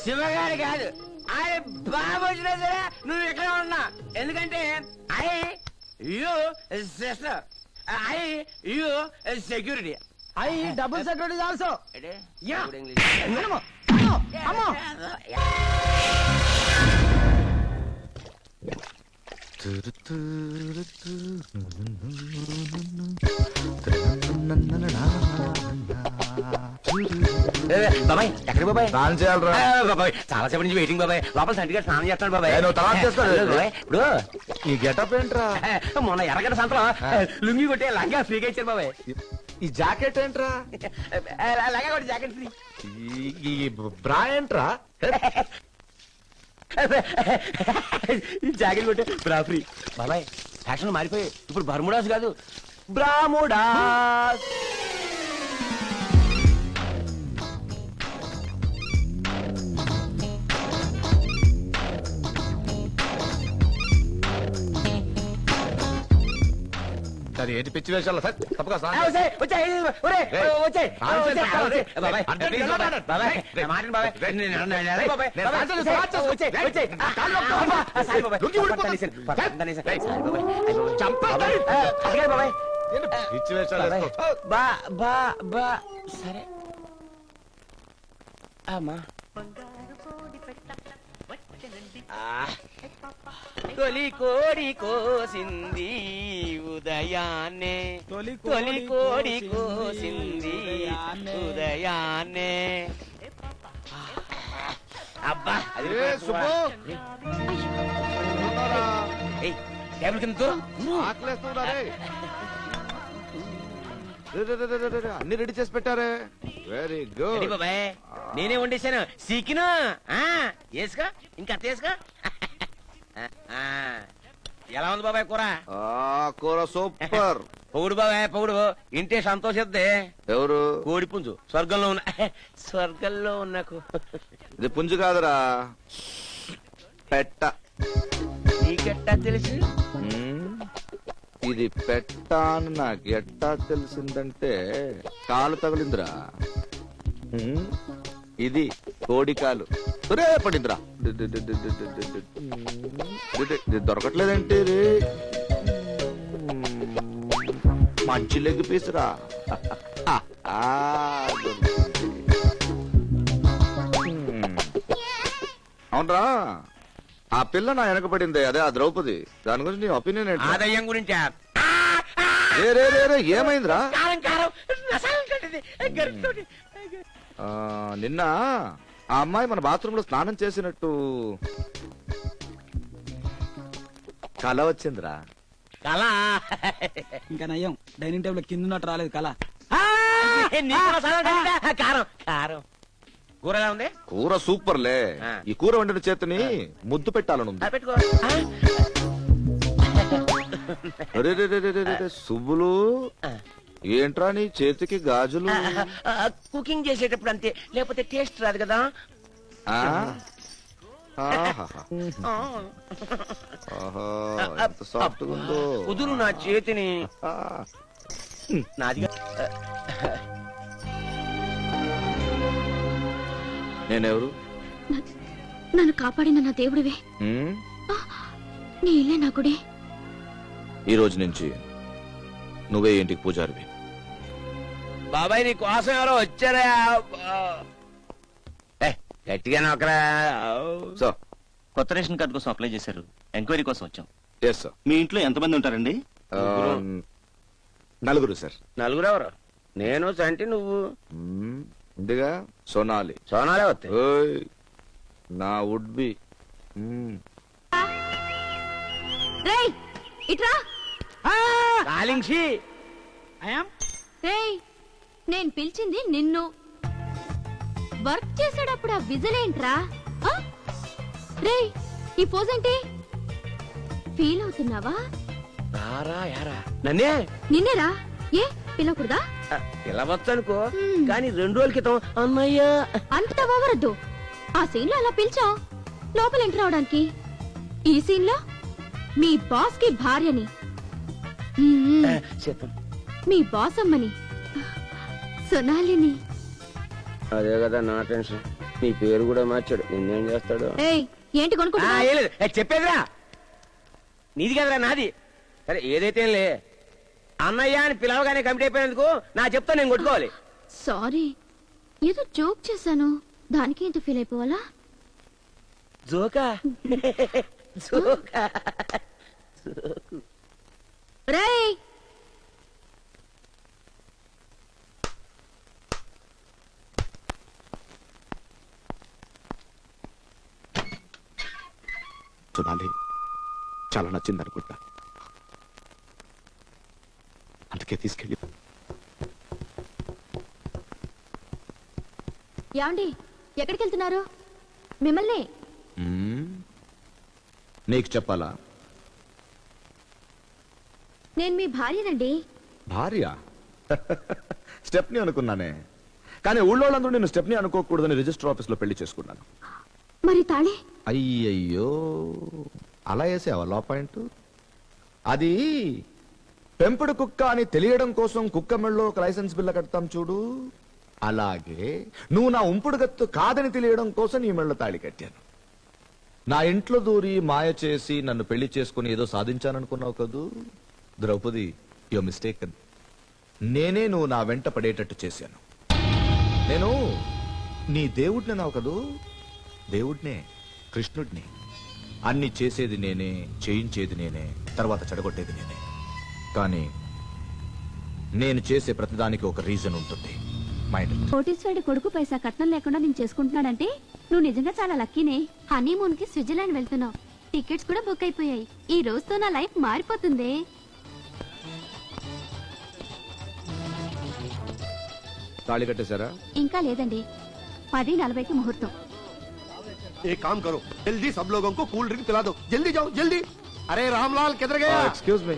శివగారి కాదు ఆయన బాబు వచ్చినా సరే నువ్వు ఇక్కడ ఉన్నా. ఎందుకంటే you sister you security double security also. బాబాయ్ ఎక్కడ బాబాయ్? స్నానం చేయాలరా బాబాయ్ చాలా సేపటి నుంచి వెయిటింగ్ బాబాయ్. లోపల సంటిగా స్నానం చేస్తాడు బాబాయ్. నువ్వు తర్వాత చేస్తావు. బాబాయ్ ఇప్పుడు ఈ గెటప్ ఏంట్రా? మొన్న ఎర్రగడ్డ సంతలో లుంగి కొట్టే లంగా ఫ్రీగా ఇచ్చారు బాబాయ్. ఈ జాకెట్ ఏంట్రా? లంగా కొట్టి జాకెట్ ఫ్రీ. ఈ బ్రా ఏంట్రా? జాకెట్ కొట్టే బ్రా ఫ్రీ. బాబాయ్ ఫ్యాషన్ మారిపోయి ఇప్పుడు బర్ముడాస్ కాదు బ్రాముడాస్. సరే ఏంటి పిచ్చి వేషాలు? సార్ తప్పగా పిచ్చి వేషాలు. సరే అమ్మా తొలి కోడి కోసింది ఉదయాన్నే, తొలి కోడి కోసింది ఉదయాన్నే. అబ్బా టేబుల్ కింద అన్ని రెడీ చేసి పెట్టారే. వెరీ గుడ్ బాబాయ్. నేనే వండేశాను సీకిను. వేసుకో ఇంకా వేసుకో. ఎలా ఉంది బాబాయ్ కూర? కూర సూపర్. పొగుడు బాబాయ్ పొగుడు. ఇంటే సంతోషిద్దే. ఎవరు? కోడి పుంజు. స్వర్గంలో ఉన్న స్వర్గంలో ఉన్నకు. ఇది పుంజు కాదురా, పెట్ట. నీకెట్టా తెలుసు? ఇది పెట్ట అని నాకు ఎట్టా తెలిసిందంటే కాలు తగిలిందిరా. ఇది కోడి కాలు పడిందిరా. ఇది దొరకట్లేదంటే మంచి లెగ్ పీసురా. అవునరా, ఆ పిల్ల నా వెనకపడింది, అదే ఆ ద్రౌపది. దాని గురించి నీ ఒపీనియన్ ఏంటి? ఆదాయం గురించి ఏమైందిరా? నిన్న ఆ అమ్మాయి మన బాత్రూమ్ లో స్నానం చేసినట్టు కల వచ్చిందిరా. కళ ఇంకా నయ్యం, డైనింగ్ టేబుల్ కింద ఉన్నట్టు రాలేదు కళ. కారం కారం. కూరగా ఉంది. కూర సూపర్లే. ఈ కూర వండిన చేతిని ముద్దు పెట్టాలను. పెట్టుకో. సుబ్బులు ఏంట్రా నీ చేతికి గాజులు? కుకింగ్ చేసేటప్పుడు అంతే, లేకపోతే టేస్ట్ రాదు కదా. సాఫ్ట్ ఉందో. కుదురు నా చేతిని. నాదిగా. నేనెవరు? నన్ను కాపాడిన నా దేవుడివే. నీ ఇల్లే నా గుడి. ఈ రోజు నుంచి నువ్వే ఇంటికి పూజారివి. బాబాయ్ నీ కోసం ఎవరో వచ్చారా? గట్టిగా నొక్కరా. సో కొత్త రేషన్ కార్డు కోసం అప్లై చేశారు. ఎంక్వైరీ కోసం వచ్చాం. Yes sir. మీ ఇంట్లో ఎంతమంది ఉంటారండి? నలుగురు సార్. నలుగురు ఎవరు? నేను సంటి నువ్వు. ఇందుగా సోనాలి. సోనాలే వస్తాయి. నా వుడ్ బి. నేను పిలిచింది నిన్ను. వర్క్ చేసేటప్పుడు ఆ విజిలేంట్రా? రే ఈ పోజ్ ఏంటి? ఫీల్ అవుతున్నావా? నన్నే నిన్నేరా. ఏ పిలవకూడదా? పిలవచ్చు అనుకో, కానీ 2 రోజుల క్రితం అన్నయ్యా అంత ఓవరద్దు. ఆ సీన్ లో అలా పిలిచావు లోపల ఎంటర్ అవడానికి. ఈ సీన్ లో మీ బాస్ కి భార్యని, మీ బాస్ అమ్మని, సొనాలిని. అదే కదా నా టెన్షన్. నీ పేరు కూడా మార్చాడు, నిన్నేం చేస్తాడు? ఏయ్ ఏంటి కొనుక్కుంటున్నా? ఏం లేదు చెప్పేదిరా, నీది కదరా నాది. సరే ఏదైతే లే, అన్నయ్య అని పిలవగానే కమిటీ అయిపోయినందుకు నా చెప్తా నేను కొట్టుకోవాలి. సారీ, ఏదో జోక్ చేశాను, దానికి ఇంత ఫీల్ అయిపోవాలా? జోకా జోకా రేయ్ చూడాలి, చాలా నచ్చింది అనుకుంటా, అందుకే తీసుకెళ్ళి. యాండి ఎక్కడికి వెళ్తున్నారు? మిమ్మల్ని. నీకు చెప్పాలా? నేను మీ భార్యనండి. భార్య? స్టెప్ని అనుకున్నానే, కానీ ఊళ్ళో వాళ్ళందరూ నేను స్టెప్ని అనుకోకూడదని రిజిస్టర్ ఆఫీస్ లో పెళ్లి చేసుకున్నాను. మరి తాళి? అయ్యయ్యో, అలా వేసావా లా పాయింట్? అది పెంపుడు కుక్క అని తెలియడం కోసం కుక్క మెళ్ళో ఒక లైసెన్స్ బిల్ల కడతాం చూడు, అలాగే నువ్వు నా ఉంపుడు గత్తు కాదని తెలియడం కోసం నీ మెళ్ళ తాళి కట్టాను. నా ఇంట్లో దూరి మాయ చేసి నన్ను పెళ్లి చేసుకుని ఏదో సాధించాననుకున్నావు కదూ ద్రౌపది, యు మిస్టేకన్. నేనే నువ్వు నా వెంట పడేటట్టు చేశాను. నేను నీ దేవుడిని నావు కదూ, దేవుడినే, కృష్ణుడిని. అన్ని చేసేది నేనే, చేయించేది నేనే, తర్వాత చెడగొట్టేది నేనే. కానీ నేను చేసే ప్రతిదానికి ఒక రీజన్ ఉంటుంది. మైండ్. కోటీశ్వరుడి కొడుకు పైసా కట్నం లేకుండా నేను చేసుకుంటున్నాడంటే నువ్వు నిజంగా చాలా లక్కీనే. హనీమూన్ కి స్విట్జర్లాండ్ వెళ్తున్నావు, టికెట్స్ కూడా బుక్ అయిపోయాయి. ఈ రోజుతో నా లైఫ్ మారిపోతుంది. తాళి కట్టేశారా? ఇంకా లేదండి, 10:40కి ముహూర్తం. एक काम करो, जल्दी सब लोगों को कूल ड्रिंक पिला दो, जल्दी जाओ जल्दी. अरे रामलाल किधर गया? ఎక్స్క్యూజ్ మీ,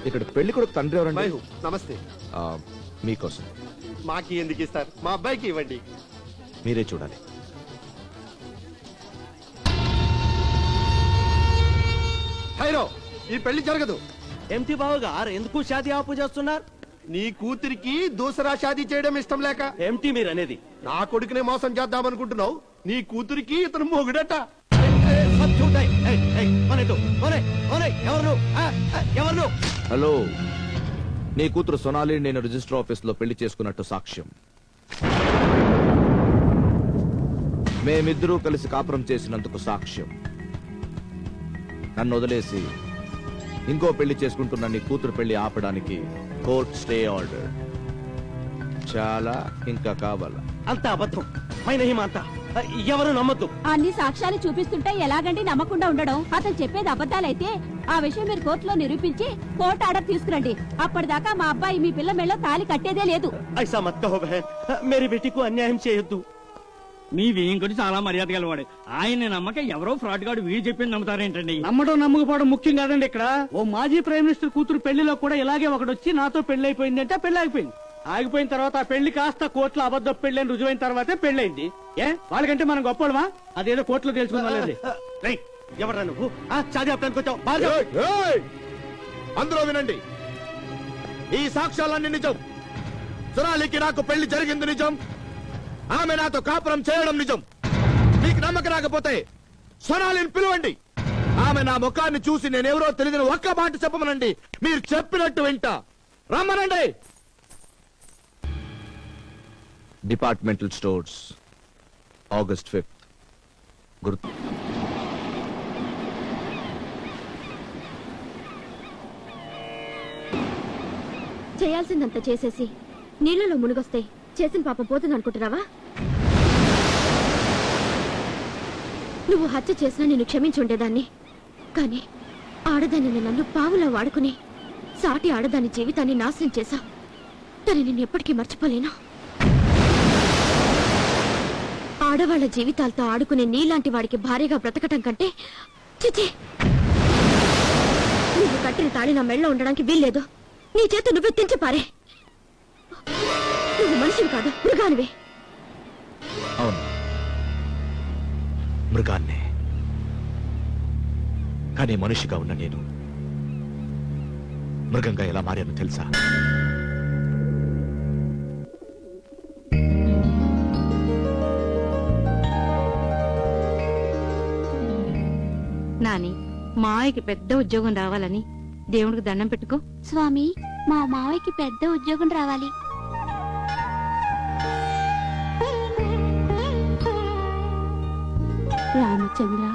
ఇక్కడ పెళ్లి కొడుకు తండ్రి मैं ఎవరండి? हूँ. नमस्ते. మీకోసం. మాకి ఎందుకు ఇస్తారు, మా అబ్బాయికి ఇవ్వండి. మీరే చూడాలి. హైరో, ఈ పెళ్లి జరగదు. ఎంటి బావ గారు ఎందుకు షాదీ ఆపు చేస్తున్నారు? నీ కూతురికి దూసరా షాదీ చేయడం ఇష్టం లేక. ఏమిటి మీరు అనేది? నా కొడుకునే మోసం చేద్దామనుకుంటున్నావు, నీ కూతురికి ఇతను మొగుడట. హలో, నీ కూతురు సొనాలి నేను రిజిస్టర్ ఆఫీస్ లో పెళ్లి చేసుకున్నట్టు సాక్ష్యం. మేమిద్దరూ కలిసి కాపురం చేసినందుకు సాక్ష్యం. నన్ను వదిలేసి ఇంకో పెళ్లి చేసుకుంటున్న నీ కూతురు పెళ్లి ఆపడానికి కోర్ట్ స్టే ఆర్డర్. చాలా ఇంకా కావాలా? అంత అబద్ధం మైనహిమంత ఎవరు నమ్మద్దు. అన్ని సాక్ష్యాలు చూపిస్తుంటే ఎలాగంటే నమ్మకుండా ఉండడం? అతను చెప్పేది అబద్ధాలైతే ఆ విషయం మీరు కోర్టులో నిరూపించి కోర్టు ఆర్డర్ తీసుకురండి. అప్పటిదాకా మా అబ్బాయి మీ పిల్ల మెళ్ళో తాళి కట్టేదే లేదు. ఐసా మత్ కహో బహన్, మేరీ బేటీకు అన్యాయం చేయొద్దు. మీ వేయింకొచ్చి చాలా మర్యాద గలవాడు. ఆయన నమ్మక ఎవరో ఫ్రాడ్ గాడు వీడు చెప్పింది నమ్ముతారేంటండి? నమ్మడం నమ్మకపోవడం ముఖ్యం కాదండి. ఇక్కడ ఓ మాజీ ప్రైమ్ మినిస్టర్ కూతురు పెళ్లిలో కూడా ఇలాగే ఒకడు వచ్చి నాతో పెళ్లి అయిపోయిందంటే పెళ్లి ఆగిపోయింది. ఆగిపోయిన తర్వాత ఆ పెళ్లి కాస్త కోర్టులో అబద్ధం పెళ్లి అని రుజువైన తర్వాతే పెళ్లైంది. ఏ వాళ్ళకంటే మనం గొప్పడమా? అదేదో కోర్టులో తెలుసుకుందాం. ఎవరా నువ్వు? షాదీ ఆపడానికి వచ్చావు? అందరూ వినండి, ఈ సాక్ష్యాలన్నీ నిజం. సొనాలికి నాకు పెళ్లి జరిగింది నిజం, ఆమె నాతో కాపురం చేయడం నిజం. మీకు నమ్మకం రాకపోతే సొనాలిని పిలవండి. ఆమె నా ముఖాన్ని చూసి నేనెవరో తెలియని ఒక్క మాట చెప్పమనండి, మీరు చెప్పినట్టు వింటా. రమ్మనండి. Departmental stores, August 5th. గుర్తు. చేయాల్సిందంత చేసేసి నీళ్ళలో మునిగొస్తే చేసిన పాపం పోతుంది అనుకుంటున్నావా? నువ్వు హత్య చేసినా నిన్ను క్షమించి ఉండేదాన్ని. కానీ ఆడదాన్ని నన్ను పావులా వాడుకుని సాటి ఆడదాని జీవితాన్ని నాశనం చేశావు. దాన్ని నేను ఎప్పటికీ మర్చిపోలేను. ఆడవాళ్ల జీవితాలతో ఆడుకునే నీలాంటి వాడికి భార్యగా బ్రతకటం కంటే చిచి, నువ్వు కట్టిన తాళి నా మెళ్ళలో ఉండడానికి వీల్లేదు. నీ చేత నువ్వే తెంచిపారే. నువ్వు మనిషివి కాదు, మృగానివే. అవును, మృగాన్నే. కానీ మనిషిగా ఉన్న నేను మృగంగా ఎలా మారాను తెలుసా? నాని మావయ్యకి పెద్ద ఉద్యోగం రావాలని దేవుడికి దండం పెట్టుకో. స్వామి, మా మావయ్యకి పెద్ద ఉద్యోగం రావాలి. రామచంద్ర,